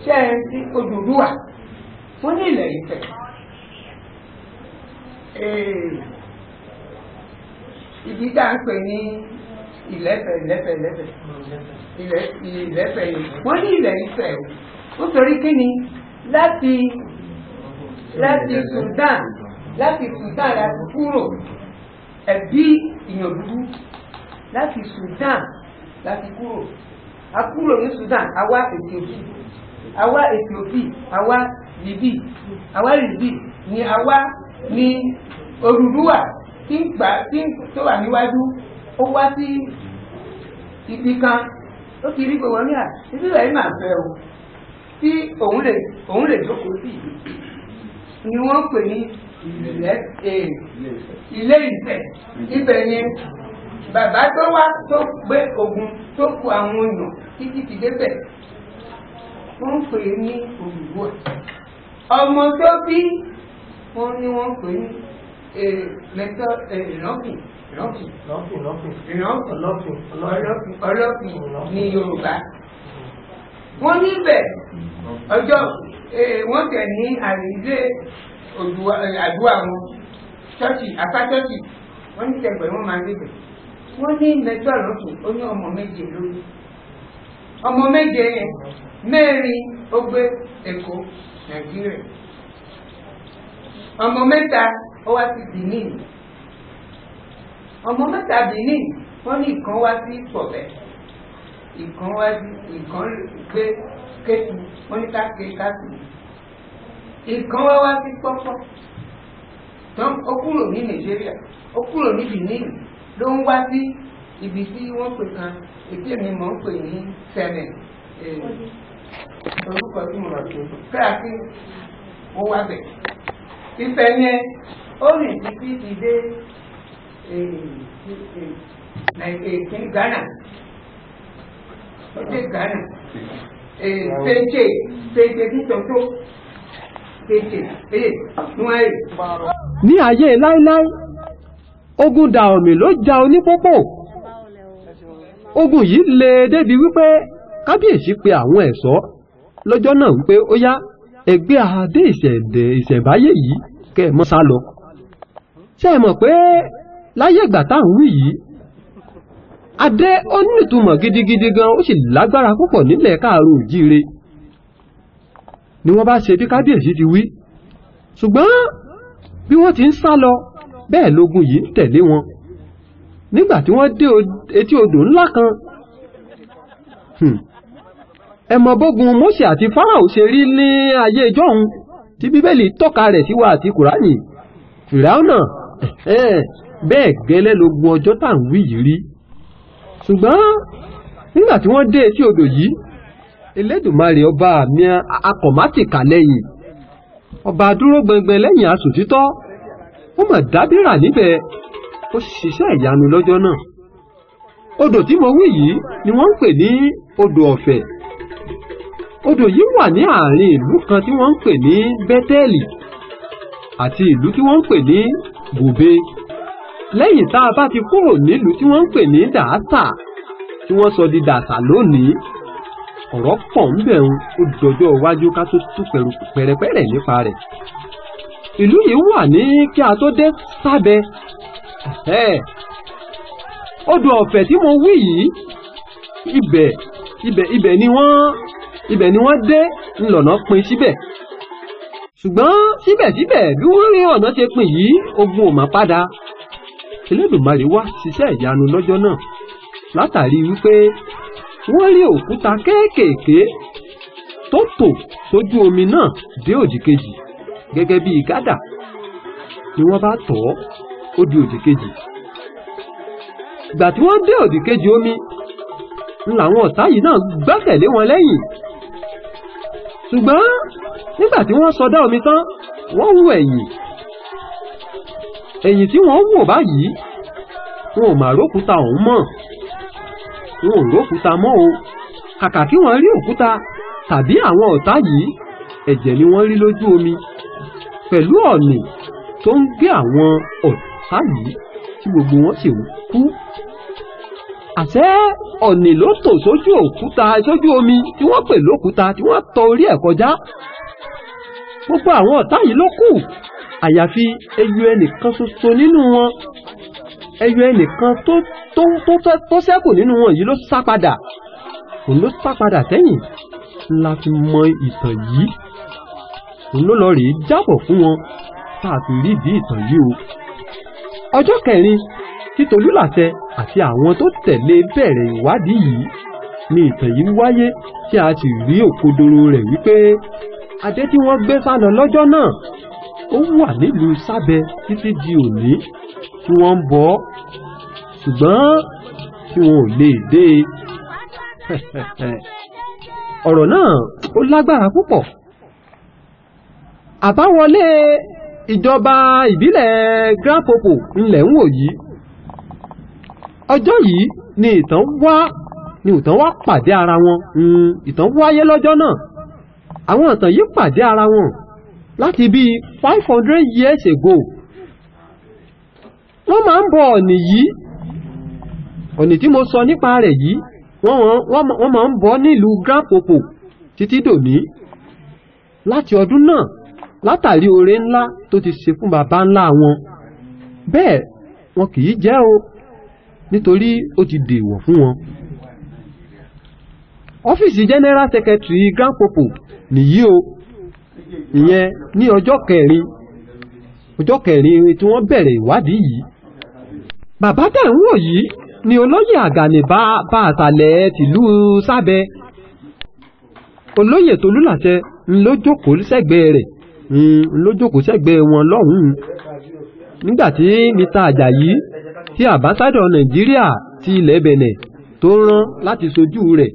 ṣe é sí Odùduwà wọ́n ní ilẹ̀ Ifẹ̀ ibi tá à ń pè ní Ilẹ̀fẹ̀ yìí wọ́n ní ilẹ̀ Ifẹ̀ ó torí kí ni láti Sudan láti kúrò ẹ̀bí ìyàn dúdú láti Sudan láti kúrò a kúrò ní Sudan àwa Ethiopia àwa Libya ni àwa ní Odùduwà tí tó wà níwájú ó wá sí ibi kan ó ti rí gbogbo ní à títí rẹ̀ máa fẹ́ o tí òun lè jókòó sí ni wọ́n pè ní Ilé Ifẹ̀ ibẹ̀ ni bàbá tó wá tó gbé ogun tó kù àwọn èèyàn títí ti débẹ̀ wọ́n ń pè é ní Odùduwà. Ọmọ tó bí wọ́n ní wọ́n ń pè ní mẹ́tọ́ ọlọ́pìn ní Yorùbá. Wọ́n níbẹ̀ ọjọ́ wọ́n tẹ̀ ní àrílé àdúrà wọn ṣọ́ọ̀ṣì afáṣọ́ọ̀ṣì wọ́n ní tẹ̀gbẹ̀ wọ́n máa níbẹ̀. Wọ́n ní mẹ́tọ́ ọlọ́pìn ó ní ọmọ méje lórí. Ọmọ méje yẹn mẹ́rin ó gbé Èkó Nàìjíríà. Ọmọ mẹ́ta ó wá sí Benin. Ọmọ mẹ́ta Benin wọ́n ní ìkan wá sí Pọ̀bẹ́, ìkan gbé Kétu, wọ́n ní káàkiri káàkiri. Ìkan wá sí Pọ́pọ́. Tán ó kúrò ní Nàìjíríà, ó kúrò ní Benin ló ń wá sí ibi tí wọ́n pè kan èdè mi mọ̀ ń pè ní Sẹ́mẹ̀. Orúkọ tí mo rọ̀ tó káàkiri wọ́n wá bẹ̀. Ìfẹ́ yẹn ó rìn títí ti dé Ghana. Ó dé Ghana. Péjé nítòótó. Péjé níwáyé. Ní ayé láíláí, ogun Dàòmì ló ja Onípòpò. Ogun yìí le débi wípé kábíyèsí pe àwọn ẹ̀ṣọ́ lọ́jọ́ náà wípé ó yá ẹgbẹ́ adé ìṣẹ̀báyé yìí kẹ́ ẹ̀ mọ́ sá lọ. Ṣé ẹ mọ̀ pé láyé ìgbà táwọn wí yìí adé ó ní ìtumọ̀ gidigidi gan, ó sì lágbára púpọ̀ nílẹ̀ Káàárọ̀ Oòjíire ni wọ́n bá ṣe bí kábíyèsí ti wí. Ṣùgbọ́n bí wọ́n ti ń sá lọ bẹ́ẹ̀ lógun yìí ń tẹ̀lé wọn. Nígbà tí wọ́n dé etí odò ńlá kan, ẹ mọ̀ bógun Mósè àti Fáráò ṣe rí ní ayé ìjọ́un tí Bíbélì tọ́ka rẹ̀ sí wa àti Kùránì. Fìráúnà bẹ́ẹ̀ gẹ́lẹ́ lógun ọjọ́ tá à ń wí yìí rí. Ṣùgbọ́n nígbà tí wọ́n dé etí odò yìí, Elédùmarè ọba mi akọ̀mátìkà lẹ́yìn, ọba dúró gbẹngbẹn lẹ́yìn asòtítọ́, ó mà dábìrà níbẹ̀, ó ṣiṣẹ́ ìyanu lọ́jọ́ náà. Odò tí mo wí yìí ni wọ́n ń pè ní odò Ọ̀fẹ́. Odò yìí wà ní àárín ìlú kan tí wọ́n ń pè ní Bẹ́tẹ́lì àti ìlú tí wọ́n ń pè ní Bòbe. Lẹ́yìn tá a bá ti kúrò nílùú tí wọ́n ń pè ní Dàásà tí wọ́n sọ di Dàsà lónìí, ọ̀rọ̀ pọ̀ ń bẹ̀ ń ó dọjọ́ iwájú ká tó tú pẹ̀rẹ̀pẹ̀rẹ̀ nípa rẹ̀. Ìlú yìí wà ní kí a tó dé Sábẹ. Odò Ọ̀fẹ́ tí mo wí yìí, ibẹ̀ ni wọ́n dé ńlọ̀nà pin síbẹ̀. Ṣùgbọ́n síbẹ̀síbẹ̀ bí wọ́n rí ọ̀nà ṣe pin yìí, ogun ò má padà. Elédùmarè wá ṣiṣẹ́ ìyanu lọ́jọ́ náà látàrí wípé wọ́n rí òkúta kéékèèké tó tò sójú omi náà dé òdì kejì gẹ́gẹ́ bí gádà ni wọ́n bá tọ̀ ọ́ ó di òdì kejì. Ìgbà tí wọ́n dé òdì kejì omi làwọn ọ̀tá yìí náà gbẹ́sẹ̀ lé wọn lẹ́yìn. Ṣùgbọ́n nígbà tí wọ́n sọdá omi tán, wọ́n wò ẹ̀yìn tí wọ́n wò báyìí, wọn ò mà rókúta ọ̀hún mọ́. Wọn ò rókúta mọ́ o. Kàkà kí wọ́n rí òkúta tàbí àwọn ọ̀tá yìí, ẹ̀jẹ̀ ni wọ́n rí lójú omi pẹ̀lú ọ̀nì tó ń gbé àwọn ọ̀tá yìí tí gbogbo wọn sì ń kú. Àṣẹ ọ̀nì ló tò sójú omi tí wọ́n pè lókúta tí wọ́n tọ orí ẹ̀ kọjá. Gbogbo àwọn ọ̀tá yìí ló kù àyàfi ẹyọ ẹnìkan ṣoṣo nínú wọn. Ẹyọ ẹnìkan tó ṣẹ́kù nínú wọn yìí ló sá padà. Òun ló sá padà sẹ́yìn la fi mọ ìtàn yìí. Òun ló lọ rèé jábọ̀ fún wọn tá a fi rí ìdí ìtàn yìí o. Ọjọ́ kẹrin tí Tolúlàṣẹ àti àwọn tó tẹ̀lé bẹ̀rẹ̀ ìwádìí yìí ni ìtàn yìí wáyé tí a sì rí òkodoro rẹ̀ wípé adé tí wọ́n gbé sálọ lọ́jọ́ náà ó wà nílùú Sábẹ títí di òní tí wọ́n ń bọ̀, ṣùgbọ́n tí wọn ò lè dé. Ọ̀rọ̀ náà ó lágbára púpọ̀. Àbáwọlé ìjọba ìbílẹ̀ Grand Popo ńlẹ̀ ń wò yìí. ọjọ́ yìí ni ìtàn wá pàdé ara wọn. Ìtàn wáyé lọ́jọ́ náà. Àwọn ìtàn yìí pàdé ara wọn láti bí 500 years ago. Wọ́n máa ń bọ Ọ̀ọ̀nì yìí. Ọ̀ọ̀nì tí mo sọ nípa rẹ̀ yìí wọ́n máa ń bọ nílùú Grand Popo títí dòní. Láti ọdún náà látàrí oore ńlá tó ti ṣe fún bàbá ńlá wọn. Bẹ́ẹ̀ wọn kì í jẹ o nítorí ó ti dèèwọ̀ fún wọn. Ọ́fíìsì General Secretary Grand Popo nìyí o. Ìyẹn ní ọjọ́ kẹrin tí wọ́n bẹ̀rẹ̀ ìwádìí yìí. Bàbá tẹ̀ ń wò yìí ni olóyè Àgàní bá àṣàlẹ̀ tìlú Sábẹ́. Olóyè Tolúlàṣẹ ló jókòó sẹ́gbẹ̀ẹ́ wọn lọ́hùn-ún. Nígbàtí Mr. Àjàyí tí àbásádọ̀ Nàìjíríà ti ilẹ̀ Bẹ̀nẹ̀ tó rán láti sojú rẹ̀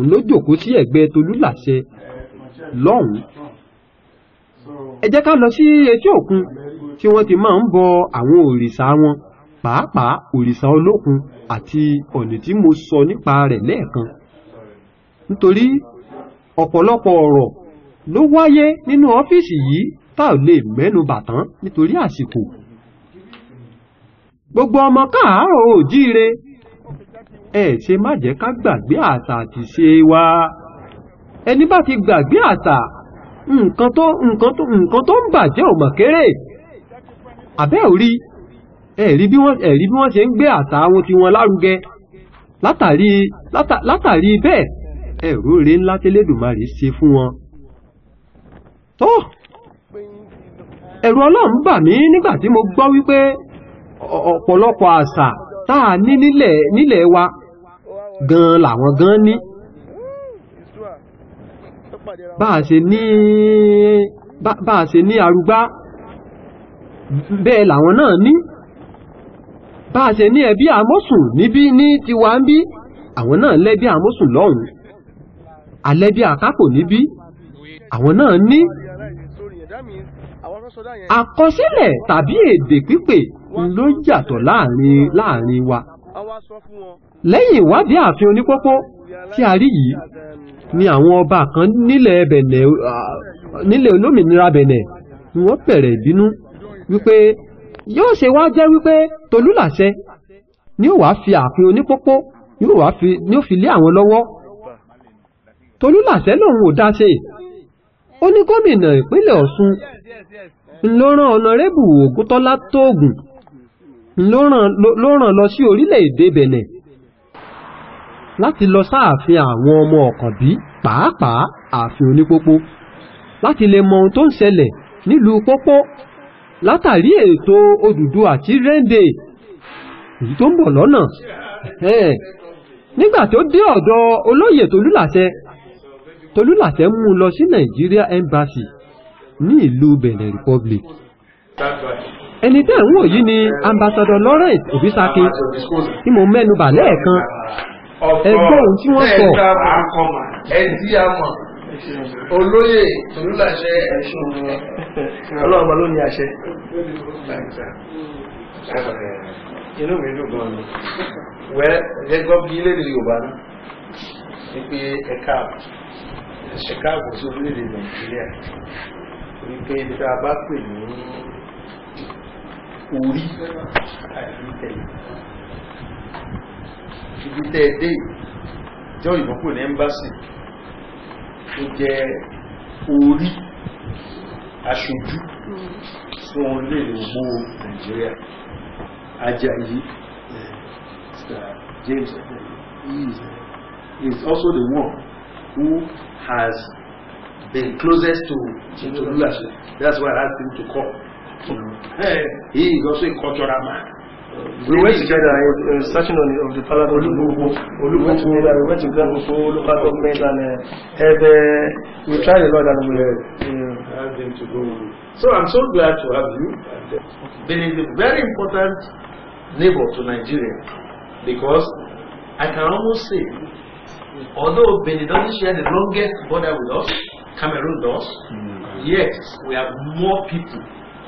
ló jókòó sí ẹ̀gbẹ́ Tolúlàṣẹ lọ́hùn-ún. Ẹ jẹ́ ká lọ sí etí òkun tí wọ́n ti máa ń bọ àwọn òrìṣà wọn, pàápàá òrìṣà olókun àti Ọ̀ọ̀nì tí mo sọ nípa rẹ̀ lẹ́ẹ̀kan. Nítorí ọ̀pọ̀lọpọ̀ ọ̀rọ̀ ló wáyé nínú ọ́fíìsì yìí tá ò lè mẹ́nu bà tán nítorí àsìkò. Gbogbo ọmọ káàárọ̀ oòjíire, ẹ ṣe má jẹ́ ká gbàgbé àṣà àti ṣe wa. Ẹni bá ti gbàgbé àṣà, nǹkan tó ń bàjẹ́ ò mọ̀ kéré. Àbẹ́ ò rí, ẹ rí bí wọ́n ṣe ń gbé àṣà wọn tí wọn lárugẹ. Látàrí bẹ́ẹ̀ ẹ̀rọ rẹ̀ ńlá tẹ́lẹ̀dùmarè ṣe fún wọn. Tó ẹ̀rù Ọlọ́run bà mí nígbà tí mo gbọ́ wípé ọ̀pọ̀lọpọ̀ àṣà táà ní nílẹ̀ wa gan làwọn gan ní. Bá a ṣe ní Arúgbá bẹ́ẹ̀ làwọn náà ní. Bá a ṣe ní ẹbí Àmọ́sùn níbí ní tiwa ń bí, àwọn náà lẹ́bí Àmọ́sùn lọ́hùn. Alẹ́bí Àkápò níbí, àwọn náà ní. Àkọsílẹ̀ tàbí èdè pípè ló yàtọ̀ láàrin wa. Lẹ́yìn ìwádìí ààfin Onípópó tí a rí yìí ni àwọn ọba kan nílẹ̀ olómìnira Bẹ̀nẹ̀ ni wọ́n bẹ̀rẹ̀ ìbínú wípé yóò ṣe wá jẹ́ wípé Tolúlàṣẹ ni ó wá fi ààfin Onípópó ni ó fi lé àwọn lọ́wọ́. Tolúlàṣẹ lòun ò dá ṣe. Ó ní gómìnà ìpínlẹ̀ Ọ̀ṣun ló rán ọ̀nàrẹ́bù Ògúntọ́lá Tóògùn ló rán lọ sí orílẹ̀-èdè Bẹ̀nẹ̀ láti lọ sáàfin àwọn ọmọ Ọ̀kànbí, pàápàá ààfin Onípópó, láti lè mọ ohun tó ń ṣẹlẹ̀ nílùú Pópó látàrí ètò Odùduwà àti Rẹ́ńdè èyí tó ń bọ̀ lọ́nà. Nígbà tó dé ọ̀dọ̀ olóyè Tolúlàṣẹ mú lọ sí Nigeria Embassy ní ìlú Benin Republic. Ẹni tẹ́ ń wò yìí ni Ambassador Lawrence Obisakin tí mo mẹ́nu bà lẹ́ẹ̀kan. Ẹgbẹ́ ohun tí wọ́n sọ. Ẹ̀dí àmọ̀ olóyè Tolúlàṣẹ ẹ̀ṣùn ọlọ́ọ̀bá ló ní àṣẹ. Inú mi dùn gan ni. Wẹ́ ẹgbẹ́ bí lédè Yorùbá náà ní pé ẹ̀ka ààbò sí orílẹ̀-èdè Nàìjíríà wípé ibi tá a bá pè ní orí àti tẹ̀lé. Ibi tẹ́ ẹ dé jẹ́ òyìnbó pè ní ẹ́mbásì tó jẹ́ orí aṣojú fún orílẹ̀-èdè ògbó Nàìjíríà. Ajayi, James, he is also the one who has been closest to Tolúlàṣẹ. That's why I asked him to come. He is also a cultural man. We went together in searching on the palace of we went to Grand Popo local government and we tried a lot and we asked him to go. So I'm so glad to have you. Benin is a very important neighbor to Nigeria because I can almost say, although Benin doesn't share the longest border with us, Cameroon does, yet we have more people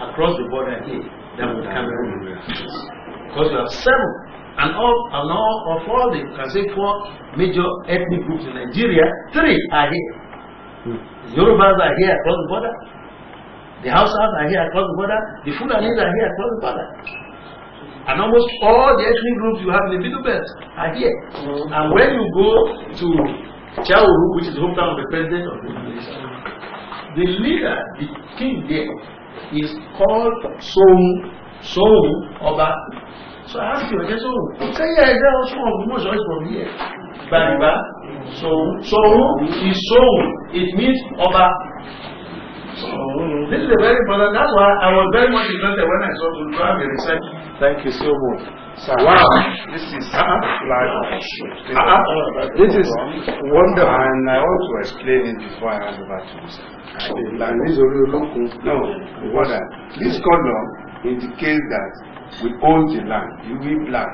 across the border here than with Cameroon. Because we have 7 And of all the, can say 4 major ethnic groups in Nigeria, 3 are here. The Yorubas are here across the border. The Hausas are here across the border. The Fulanis are here across the border. And almost all the ethnic groups you have in the Middle Belt are here. And when you go to Chauru, which is the hometown of the president of the nation, the leader, the king there, is called Soun Oba. So I asked you, I said, say, yeah, there are some of the most from here. Bariba, Soun is Soun. It means Oba. This is a very important. That's why I was very much interested when I saw to do the research. Thank you so much. Wow, this is this is wonderful, and I want to explain it before I hand over to Mr. No, this color indicates that we own the land. We black,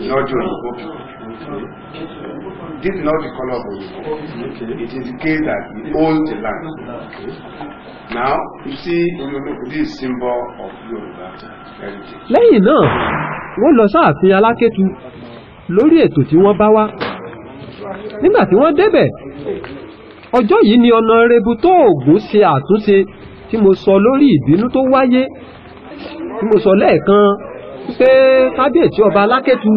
not your people. This is not the color of Yoruba. It indicates that we own the land. Now, you see, this symbol of Yoruba heritage. Lẹ́yìn náà, wọ́n lọ sáàfin Alákétu lórí ètò tí wọ́n bá wá. Nígbà tí wọ́n débẹ̀, ọjọ́ yìí ni Ọ̀nàrẹ́bù Tóògùn ṣe àtúnṣe tí mo sọ lórí ìbínú tó wáyé. Tí mo sọ lẹ́ẹ̀kan pé kábíyèsí ọba Alákétu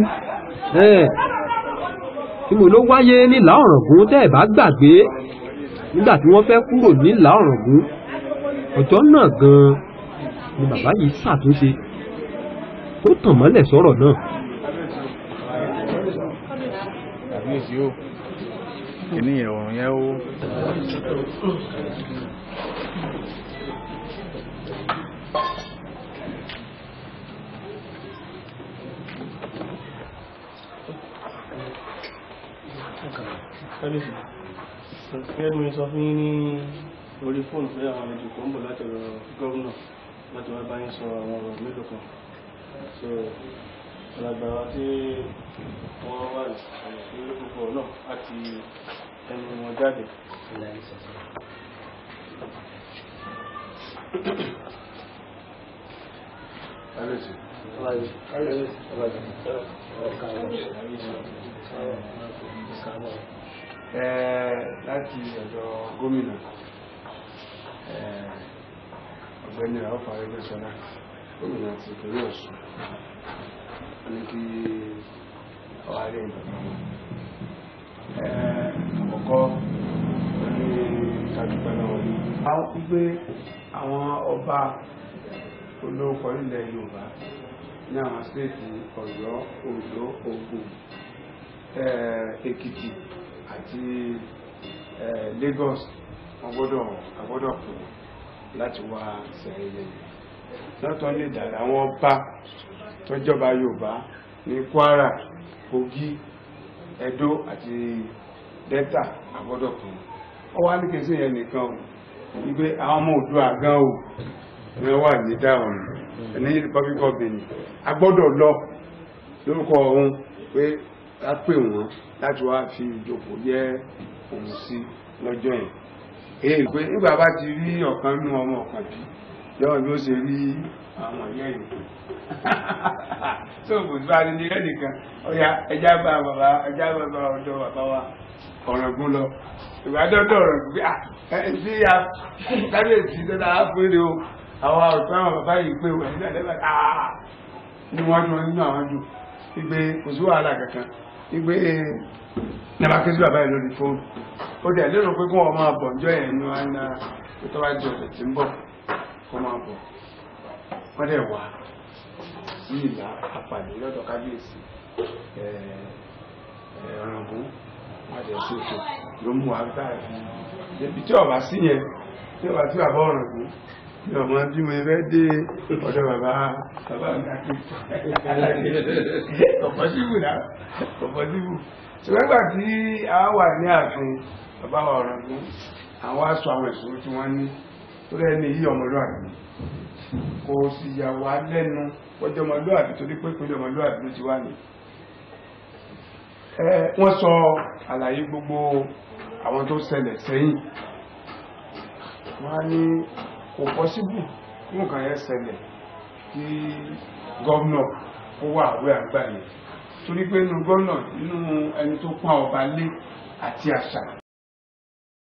tí mo ló wáyé ní Ìlà Ọ̀ràngún tẹ́ ẹ̀ bá gbàgbé nígbà tí wọ́n fẹ́ kúrò ní Ìlà Ọ̀ràngún. Ọjọ́ náà gan-an ni bàbá yìí ṣàtúnṣe tó tàn mọ́lẹ̀ sọ̀rọ̀ náà. Àbíyèsí o, kìíní ẹ̀wọ̀n yẹn o. Ẹnu sọ fún yín ní orí fóònù pé àwọn àlejò kan ń bọ̀ láti ọ̀rọ̀ gọ́ọ̀nà láti wá bá yín sọ àwọn ọ̀rọ̀ mélòó kan. So alágbára tí wọ́n wà ní púpọ̀ náà àti ẹnu wọn jáde. Láti ọ̀dọ̀ gómìnà ọ̀gbẹ́ni Ralph Arẹ́gbẹ́ṣọlá, gómìnà ti ìpínlẹ̀ Ọ̀ṣun, wọ́n ní kí ọwá rí ìgbàgbà wọn. Àkọ́kọ́ ní ìtàjúgbà náà ní àwọn pípé àwọn ọba olóòkọ ilẹ̀ Yorùbá ní àwọn stéètì Ọ̀yọ́, Oǹdó, Ògùn, Èkìtì àti Lagos agbọ́dọ̀ pè láti wá sẹ́yìn lọ́tọ́ lè dàrá àwọn ọba tọ́jọba Yorùbá ní Kwara, Kogi, Edo àti Delta agbọ́dọ̀ pè wọ́n wá ní kẹsí yẹn nìkan wípé àwọn ọmọ Oòduà gan o wọ́n wà ní dáhùn ní Republic of Benin agbọ́dọ̀ lọ lórúkọ ọ̀hún pé a pè wọ́n láti wá fi ìjókòó yẹ òun sí lọ́jọ́ yẹn. Èyí pé nígbà bá ti rí ọ̀kan nínú ọmọ ọ̀kan bí lọ́wọ́ bí ó ṣe rí àwọn ìyá yìí. Tó kò bá ní ẹnìkan ọ̀yà ẹja bá ọ̀dọ̀ bàbá wa Ọ̀ràngún lọ. Ìgbàdọ́dọ̀ Ọ̀ràngún bí tí a kábíyèsí tó dáa fún èrè o àwọn ọ̀tọ́ àwọn bàbá yìí pé wọ́n ní àdẹ́bà ní wọ́n dún nínú àwọn dùn wípé kò sí wàhálà kankan wípé nígbà kí sí bàbá yìí lórí fóònù ó dẹ̀ lérò pé kí wọ́n máa bọ̀ ǹjọ́ ẹ̀ ní wọn náà tó bá jẹ́ ọ̀sẹ̀ tí ń bọ̀ kó máa bọ̀ wọ́n dẹ̀ wá sí Ìlà Àpàdé lọ́dọ̀ kábíyèsí Ọ̀ràngún wọ́n dẹ̀ sí ètò ló mú wa káàkiri ibi tí ọba sí yẹn tí ọba sí bàbá Ọ̀ràngún ní ọmọ bí mo fẹ́ dé ọ̀dọ̀ bàbá ọ̀pọ̀ síbù náà ọ̀pọ̀ síbù ṣùgbọ́n nígbà tí a wà ní ààfin bàbá Ọ̀ràngún àwọn aṣọ àwọn ìṣòro tí wọ́n ní tó lẹ́ni yí ọmọlúwàbí kò sì yà wá lẹ́nu ọjọ́ ọmọlúwàbí tó dé pé pẹ̀lú ọmọlúwàbí ló ti wà ní. Wọ́n sọ àlàyé gbogbo àwọn tó ṣẹlẹ̀ sẹ́yìn wọ́n á ní kò pọ́síbù fún nǹkan yẹn ṣẹlẹ̀ kí gọ́ọ̀nà kó wà àwẹ́ àgbà yẹn torí pé inú gómìnà nínú ẹni tó pọ́n ọba lé àti àṣà